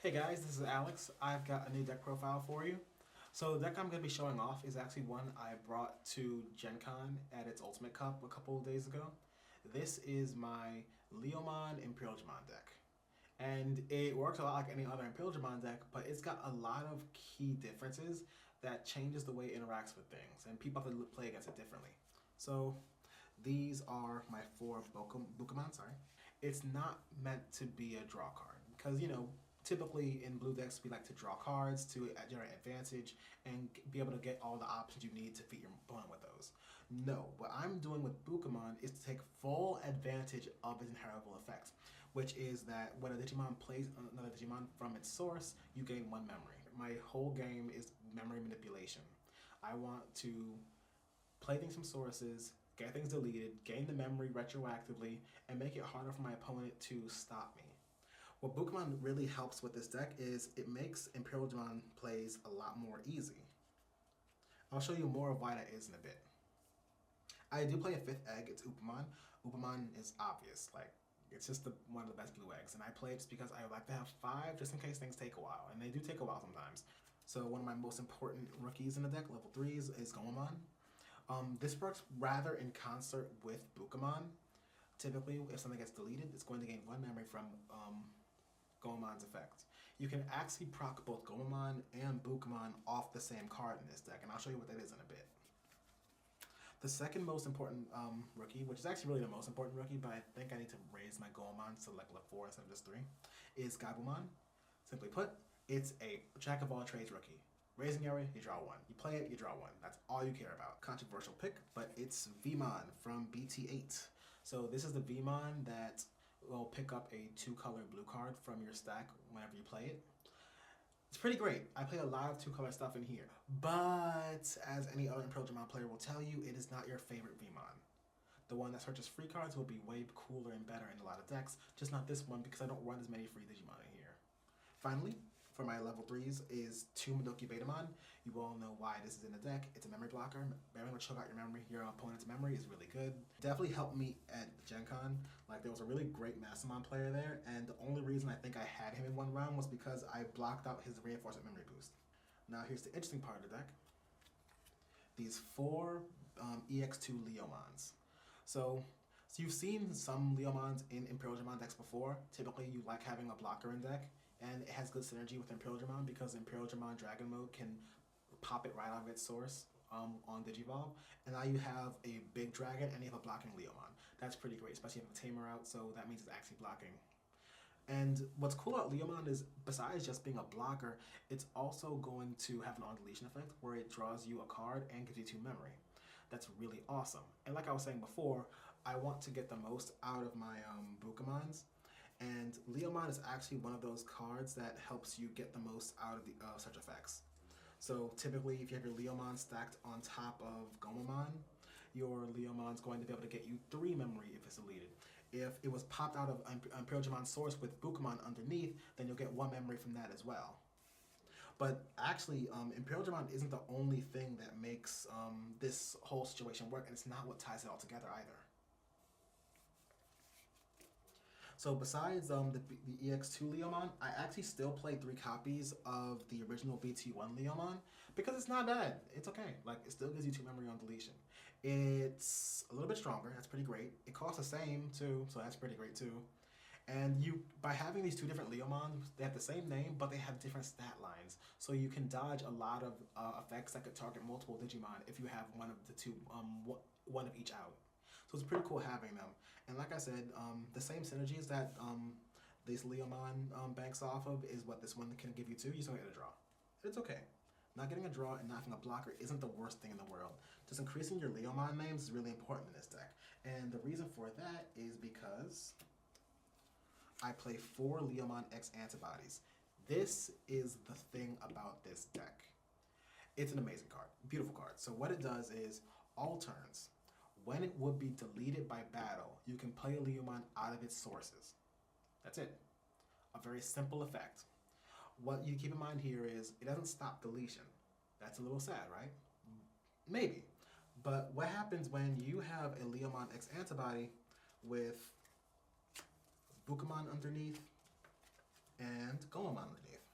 Hey guys, this is Alex. I've got a new deck profile for you. So the deck I'm going to be showing off is actually one I brought to Gen Con at its Ultimate Cup a couple of days ago. This is my Leomon Paildramon deck. And it works a lot like any other Paildramon deck, but it's got a lot of key differences that changes the way it interacts with things, and people have to play against it differently. So these are my four Bukamon, sorry. It's not meant to be a draw card, because, typically in blue decks we like to draw cards to generate advantage and be able to get all the options you need to defeat your opponent with those. No, what I'm doing with Bukamon is to take full advantage of its inheritable effects, which is that when a Digimon plays another Digimon from its source, you gain one memory. My whole game is memory manipulation. I want to play things from sources, get things deleted, gain the memory retroactively, and make it harder for my opponent to stop me. What Bukamon really helps with this deck is it makes Paildramon plays a lot more easy. I'll show you more of why that is in a bit. I do play a fifth egg, it's Upamon. Upamon is obvious, it's just one of the best blue eggs, and I play it just because I like to have 5 just in case things take a while, and they do take a while sometimes. So one of my most important rookies in the deck, level 3s, is Leomon. This works rather in concert with Bukamon. Typically, if something gets deleted, it's going to gain 1 memory from Goemon's effect. You can actually proc both Goemon and Bukamon off the same card in this deck, and I'll show you what that is in a bit. The second most important rookie, which is actually really the most important rookie, but I think I need to raise my Goemon to level 4 instead of just 3, is Gabumon. Simply put, it's a jack of all trades rookie. Raising area, you draw 1. You play it, you draw 1. That's all you care about. Controversial pick, but it's Vmon from BT8. So this is the Vmon that will pick up a 2-color blue card from your stack whenever you play it. It's pretty great. I play a lot of 2-color stuff in here, but as any other Paildramon player will tell you, it is not your favorite Vmon. The one that searches free cards will be way cooler and better in a lot of decks, just not this one because I don't run as many free Digimon in here. Finally, for my level 3s is 2 Madoki Betamon. You all know why this is in the deck. It's a memory blocker. Bearing will choke out your opponent's memory is really good. Definitely helped me at Gen Con. There was a really great Mastermon player there, and the only reason I think I had him in one round was because I blocked out his reinforcement memory boost. Now here's the interesting part of the deck. These 4 EX2 Leomons. So you've seen some Leomons in Paildramon decks before. Typically you like having a blocker in deck, and it has good synergy with Paildramon because Paildramon Dragon Mode can pop it right out of its source on Digivolve. And now you have a big dragon and you have a blocking Leomon. That's pretty great, especially if you have a tamer out, so that means it's actually blocking. And what's cool about Leomon is, besides just being a blocker, it's also going to have an on-deletion effect where it draws you a card and gives you 2 memory. That's really awesome. And like I was saying before, I want to get the most out of my Bukamons. And Leomon is actually one of those cards that helps you get the most out of the such effects. So typically, if you have your Leomon stacked on top of Goemon, your Leomon's going to be able to get you 3 memory if it's deleted. If it was popped out of Pyogerman's source with Bukamon underneath, then you'll get 1 memory from that as well. But actually, Pyogerman isn't the only thing that makes this whole situation work, and it's not what ties it all together either. So besides the EX2 Leomon, I actually still play 3 copies of the original BT1 Leomon because it's not bad. It's okay. It still gives you 2 memory on deletion. It's a little bit stronger. That's pretty great. It costs the same too, so that's pretty great too. And by having these 2 different Leomons, they have the same name, but they have different stat lines. So you can dodge a lot of effects that could target multiple Digimon if you have one of the 2, one of each out. So it's pretty cool having them. And like I said, the same synergies that this Leomon banks off of is what this one can give you too. You still get a draw. It's okay. Not getting a draw and not having a blocker isn't the worst thing in the world. Just increasing your Leomon names is really important in this deck. And the reason for that is because I play 4 Leomon X Antibodies. This is the thing about this deck. It's an amazing card. Beautiful card. So what it does is, all turns, when it would be deleted by battle, you can play a Leomon out of its sources. That's it. A very simple effect. What you keep in mind here is, it doesn't stop deletion. That's a little sad, right? Maybe. But what happens when you have a Leomon X Antibody with Bukamon underneath and Goemon underneath?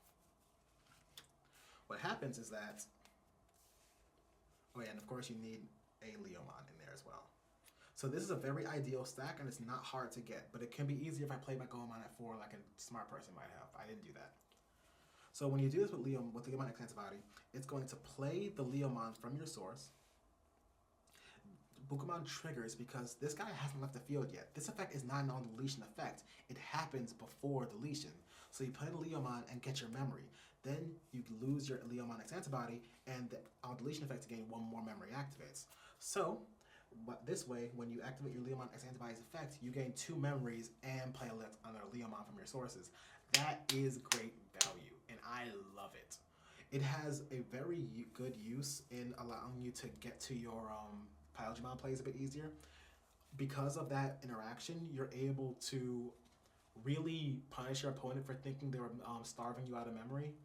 happens is that, oh yeah, and of course you need a Leomon in there as well. So this is a very ideal stack, and it's not hard to get, but it can be easier if I play my Goemon at 4 like a smart person might have. I didn't do that. So when you do this with Leomon X Antibody, it's going to play the Leomon from your source. Pokemon triggers because this guy hasn't left the field yet. This effect is not an on-deletion effect. It happens before deletion. So you play the Leomon and get your memory. Then you lose your Leomon X Antibody, and the on-deletion effect to gain 1 more memory activates. So, this way, when you activate your Leomon X Antibodies effect, you gain 2 memories and play another Leomon from your sources. That is great value, and I love it. It has a very good use in allowing you to get to your Paildramon plays a bit easier. Because of that interaction, you're able to really punish your opponent for thinking they were starving you out of memory.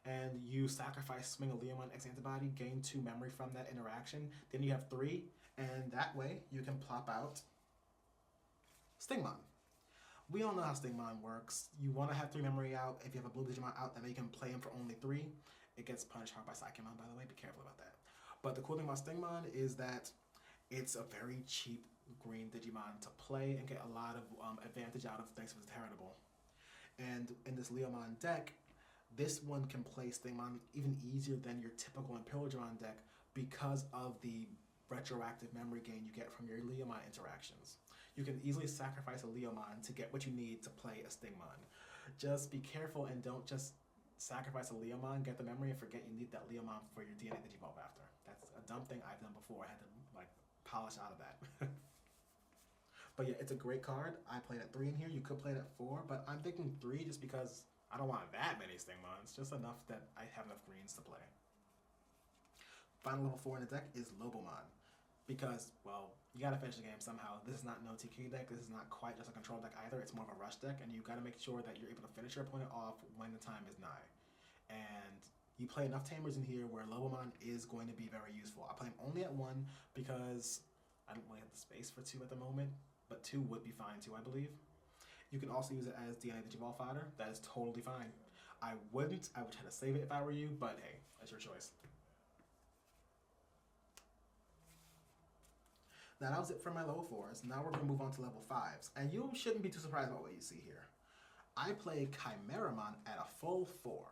And you sacrifice swing a Leomon X Antibody, gain 2 memory from that interaction. Then you have 3, and that way you can plop out Stingmon. We all know how Stingmon works. You want to have 3 memory out. If you have a blue Digimon out, then you can play him for only 3. It gets punished hard by Psychemon, by the way. Be careful about that. But the cool thing about Stingmon is that it's a very cheap green Digimon to play and get a lot of advantage out of thanks to its heritable. And in this Leomon deck, this one can play Stingmon even easier than your typical Paildramon deck because of the retroactive memory gain you get from your Leomon interactions. You can easily sacrifice a Leomon to get what you need to play a Stingmon. Just be careful and don't just sacrifice a Leomon, get the memory, and forget you need that Leomon for your DNA Digivolve after. That's a dumb thing I've done before. I had to polish out of that. But yeah, it's a great card. I played at 3 in here. You could play it at 4, but I'm thinking 3 just because I don't want that many Stingmons. Just enough that I have enough greens to play. Final level 4 in the deck is Leomon. Because, well, you gotta finish the game somehow. This is not no TK deck. This is not quite just a control deck either. It's more of a rush deck, and you gotta make sure that you're able to finish your opponent off when the time is nigh. And you play enough Tamers in here where Leomon is going to be very useful. I play him only at 1 because I don't really have the space for 2 at the moment, but 2 would be fine too, I believe. You can also use it as DNA Digivolve fodder. That is totally fine. I would try to save it if I were you, but hey, that's your choice. Now that was it for my level 4s. Now we're going to move on to level 5s. And you shouldn't be too surprised about what you see here. I play Chimaeraman at a full 4.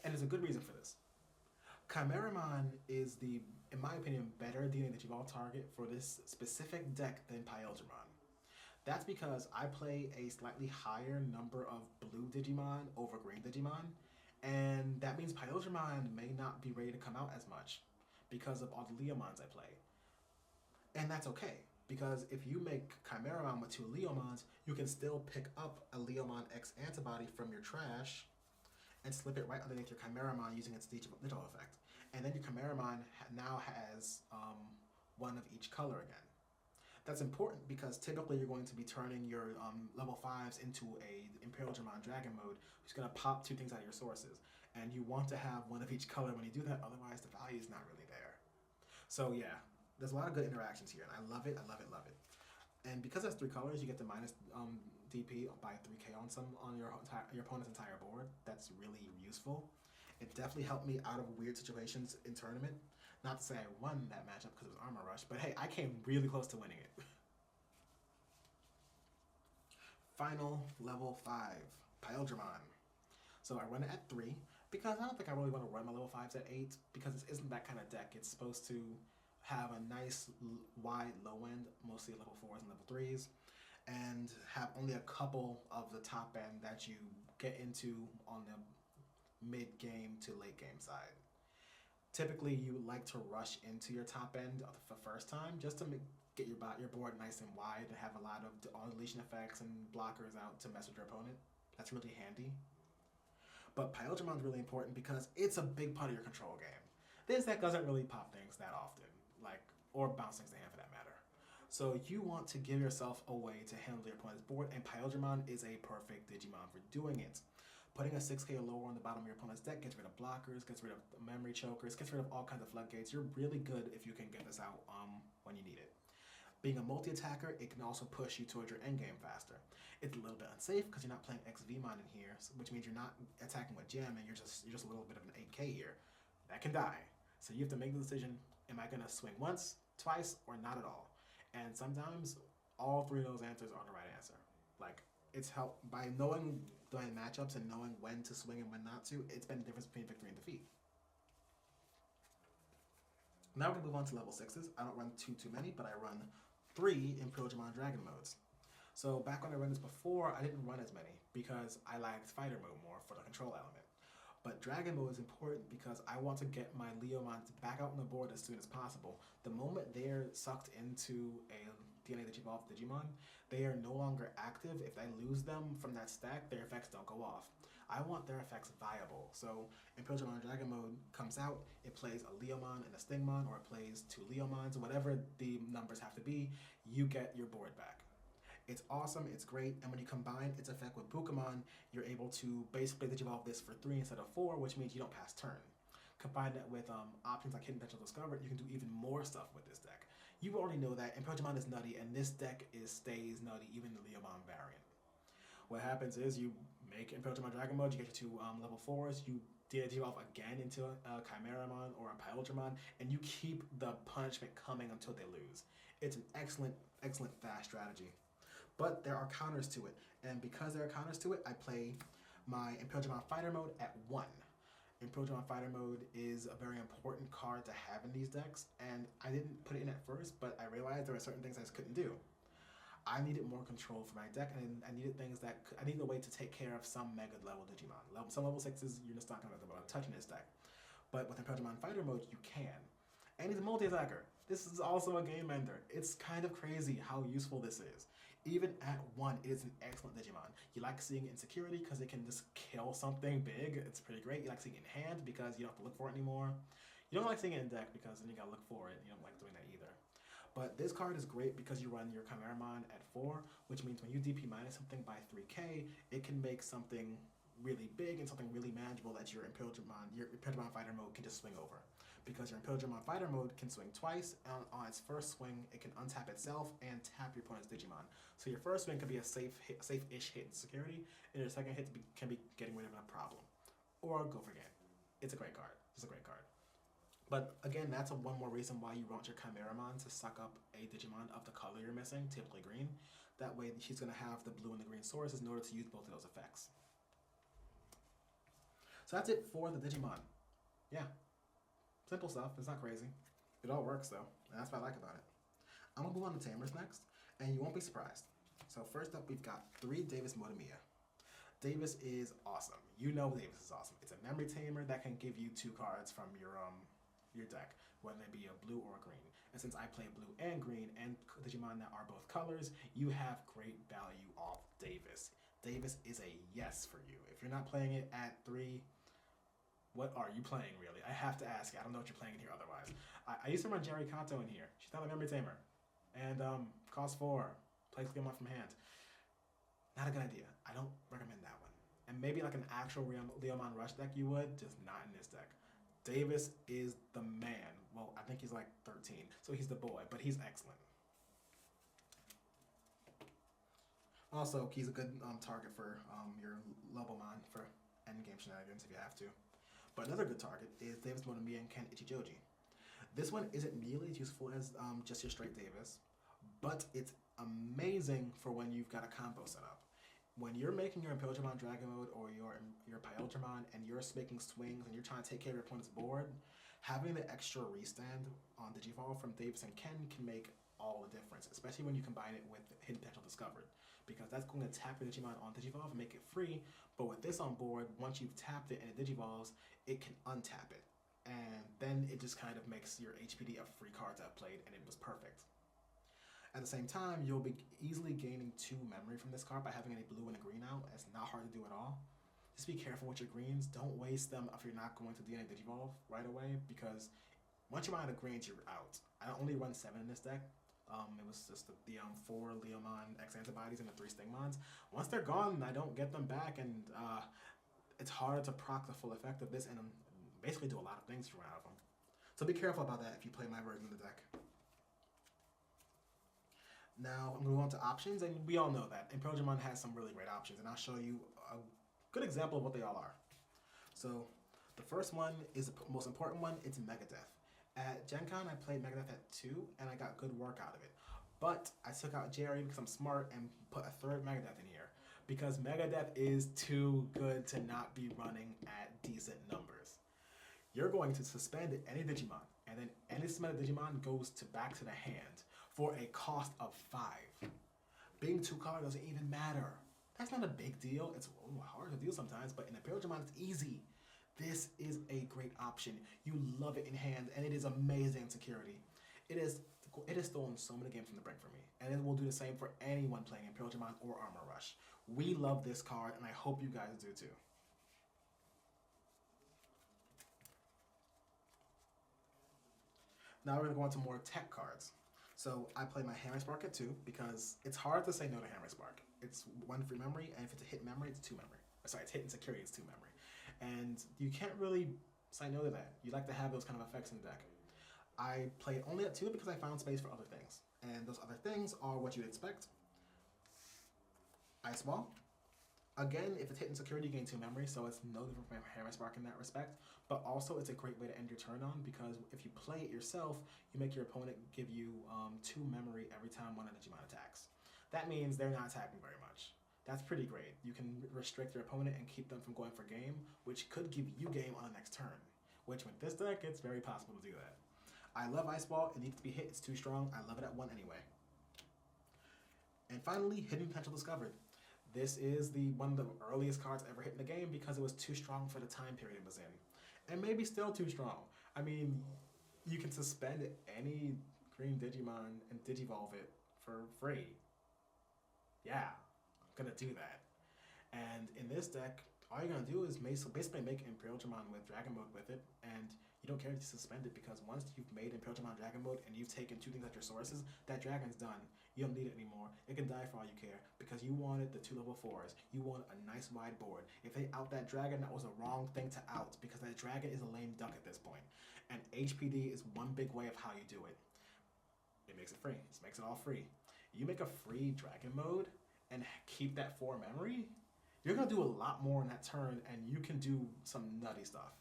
And there's a good reason for this. Chimaeraman is the, in my opinion, better DNA Digivolve target for this specific deck than Paildramon. That's because I play a slightly higher number of blue Digimon over green Digimon, and that means Pyogerman may not be ready to come out as much because of all the Leomons I play. And that's okay, because if you make Chimaeraman with 2 Leomons, you can still pick up a Leomon X Antibody from your trash and slip it right underneath your Chimaeraman using its digital effect. And then your Chimaeraman now has 1 of each color again. That's important because typically you're going to be turning your level 5s into a Paildramon Dragon mode, which is going to pop 2 things out of your sources. And you want to have 1 of each color when you do that, otherwise the value is not really there. So yeah, there's a lot of good interactions here, and I love it, I love it, love it. And because that's 3 colors, you get the minus DP by 3k on your opponent's entire board. That's really useful. It definitely helped me out of weird situations in tournament. Not to say I won that matchup because it was Armor Rush, but hey, I came really close to winning it. Final level 5, Paildramon. So I run it at 3 because I don't think I really want to run my level 5s at 8 because this isn't that kind of deck. It's supposed to have a nice wide low end, mostly level 4s and level 3s, and have only a couple of the top end that you get into on the mid-game to late-game side. Typically, you like to rush into your top end the first time just to get your board nice and wide and have a lot of on-deletion effects and blockers out to mess with your opponent. That's really handy. But Paildramon is really important because it's a big part of your control game. This deck doesn't really pop things that often, or bounce things to hand for that matter. So you want to give yourself a way to handle your opponent's board, and Paildramon is a perfect Digimon for doing it. Putting a 6k or lower on the bottom of your opponent's deck gets rid of blockers, gets rid of memory chokers, gets rid of all kinds of floodgates. You're really good if you can get this out when you need it. Being a multi-attacker, it can also push you towards your endgame faster. It's a little bit unsafe because you're not playing XVmon in here, which means you're not attacking with Gem and you're just a little bit of an 8K here. That can die. So you have to make the decision, am I going to swing once, twice, or not at all? And sometimes all three of those answers are the right answer. Like, it's helped by knowing the matchups and knowing when to swing and when not to, it's been the difference between victory and defeat. Now we're going to move on to level 6s. I don't run too many, but I run 3 in Paildramon Dragon modes. So back when I ran this before, I didn't run as many because I liked Fighter mode more for the control element. But Dragon mode is important because I want to get my Leomons back out on the board as soon as possible. The moment they're sucked into a DNA Digivolve Digimon, they are no longer active. If I lose them from that stack, their effects don't go off. I want their effects viable. So in Pyogerman Dragon mode comes out, it plays a Leomon and a Stingmon, or it plays 2 Leomons, whatever the numbers have to be, you get your board back. It's awesome, it's great, and when you combine its effect with Bukamon, you're able to basically Digivolve this for 3 instead of 4, which means you don't pass turn. Combine that with options like Hidden Potential Discovered, you can do even more stuff with this deck. You already know that, and Pyogerman is nutty, and this deck stays nutty, even the Leomon variant. What happens is you make in Pyogerman Dragon mode, you get your 2 level 4s, you Digivolve again into a Chimaeraman or a Paildramon, and you keep the punishment coming until they lose. It's an excellent, excellent fast strategy. But there are counters to it, and because there are counters to it, I play my Pyogerman Fighter mode at 1. Pyogerman Fighter mode is a very important card to have in these decks, and I didn't put it in at first, but I realized there were certain things I just couldn't do. I needed more control for my deck, and I needed things that I needed a way to take care of some mega level Digimon. Some level 6s, you're just not going to be able to touch in this deck. But with Pyogerman Fighter mode, you can. And he's a multi-attacker. This is also a game ender. It's kind of crazy how useful this is. Even at 1, it is an excellent Digimon. You like seeing it in security because it can just kill something big. It's pretty great. You like seeing it in hand because you don't have to look for it anymore. You don't like seeing it in deck because then you gotta look for it. You don't like doing that either. But this card is great because you run your Chimaeraman at 4, which means when you DP minus something by 3k, it can make something really big and something really manageable that your Pyogerman Fighter mode can just swing over. Because your Pyogerman Fighter mode can swing twice, and on its first swing, it can untap itself and tap your opponent's Digimon. So your first swing can be a safe-ish hit in security, and your second hit can be getting rid of a problem. Or go for game. It's a great card. It's a great card. But again, that's one more reason why you want your Chimaeraman to suck up a Digimon of the color you're missing, typically green. That way she's going to have the blue and the green sources in order to use both of those effects. So that's it for the Digimon. Yeah. Simple stuff. It's not crazy. It all works though, and that's what I like about it. I'm going to move on to Tamers next, and you won't be surprised. So first up, we've got 3 Davis Motomiya. Davis is awesome. You know Davis is awesome. It's a memory tamer that can give you 2 cards from your deck, whether it be a blue or a green. And since I play blue and green and Digimon that are both colors, you have great value off Davis. Davis is a yes for you. If you're not playing it at 3, what are you playing, really? I have to ask you. I don't know what you're playing in here otherwise. I used to run Jerry Kato in here. She's not a memory tamer. And cost 4. Plays Leomon from hand. Not a good idea. I don't recommend that one. And maybe like an actual Leomon Rush deck you would, just not in this deck. Davis is the man. Well, I think he's like 13, so he's the boy, but he's excellent. Also, he's a good target for your Leomon for endgame shenanigans if you have to. But another good target is Davis Motomiya and Ken Ichijoji. This one isn't nearly as useful as just your straight Davis, but it's amazing for when you've got a combo set up. When you're making your Pyogerman Dragon mode or your Paildramon and you're making swings and you're trying to take care of your opponent's board, having the extra restand on Digivolve from Davis and Ken can make all the difference, especially when you combine it with Hidden Potential Discovered, because that's going to tap your Digimon on Digivolve and make it free. But with this on board, once you've tapped it and it Digivolves, it can untap it. And then it just kind of makes your HPD a free card to have played, and it was perfect. At the same time, you'll be easily gaining 2 memory from this card by having a blue and a green out. It's not hard to do at all. Just be careful with your greens. Don't waste them if you're not going to DNA Digivolve right away, because once you're out of greens, you're out. I only run 7 in this deck. It was just the 4 Leomon X Antibodies and the 3 Stingmons. Once they're gone, I don't get them back, and it's hard to proc the full effect of this and basically do a lot of things to run out of them. So be careful about that if you play my version of the deck. Now I'm going to go on to options, and we all know that. And Pyogerman has some really great options, and I'll show you a good example of what they all are. So the first one is the most important one. It's Megadeth. At Gen Con, I played Megadeth at 2, and I got good work out of it. But I took out Jerry because I'm smart and put a third Megadeth in here, because Megadeth is too good to not be running at decent numbers. You're going to suspend any Digimon, and then any suspended Digimon goes back to the hand for a cost of 5. Being 2 color doesn't even matter. That's not a big deal. It's hard to do sometimes, but in a Paildramon, it's easy. This is a great option. You love it in hand, and it is amazing security. It has stolen so many games from the brink for me, and it will do the same for anyone playing in Pyogerman or Armor Rush. We love this card, and I hope you guys do too. Now we're going to go on to more tech cards. So I play my Hammer Spark at 2 because it's hard to say no to Hammer Spark. It's 1 free memory, and if it's a hit memory, it's 2 memory. Sorry, it's hit and security, it's 2 memory. And you can't really say no to that. You like to have those kind of effects in the deck. I play it only at 2 because I found space for other things. And those other things are what you'd expect. Ice Ball. Again, if it's hit and security, you gain 2 memory, so it's no different from Hammer Spark in that respect. But also, it's a great way to end your turn on, because if you play it yourself, you make your opponent give you 2 memory every time one of the Digimon attacks. That means they're not attacking very much. That's pretty great. You can restrict your opponent and keep them from going for game, which could give you game on the next turn. Which, with this deck, it's very possible to do that. I love Ice Ball. It needs to be hit. It's too strong. I love it at 1 anyway. And finally, Hidden Potential Discovered. This is one of the earliest cards ever hit in the game because it was too strong for the time period it was in. And maybe still too strong. I mean, you can suspend any green Digimon and Digivolve it for free. Yeah, I'm gonna do that. And in this deck, all you're gonna do is basically make Paildramon with Dragon Mode with it, and you don't care if you suspend it, because once you've made Paildramon Dragon Mode and you've taken 2 things at your sources, that dragon's done. You don't need it anymore. It can die for all you care, because you wanted the 2 level 4s. You wanted a nice wide board. If they out that dragon, that was the wrong thing to out, because that dragon is a lame duck at this point. And HPD is one big way of how you do it. It makes it free. It makes it all free. You make a free Dragon Mode and keep that 4 memory, you're going to do a lot more in that turn, and you can do some nutty stuff.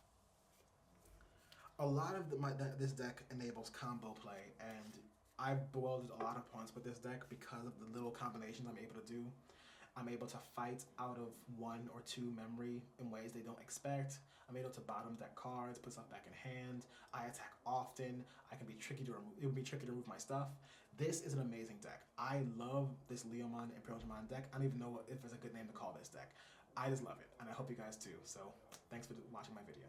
A lot of this deck enables combo play, and I've boiled a lot of points with this deck because of the little combinations I'm able to do. I'm able to fight out of 1 or 2 memory in ways they don't expect. I'm able to bottom deck cards, put stuff back in hand. I attack often. I can be tricky to remove. It would be tricky to remove my stuff. This is an amazing deck. I love this Leomon and Paildramon deck. I don't even know if there's a good name to call this deck. I just love it, and I hope you guys too. So thanks for watching my video.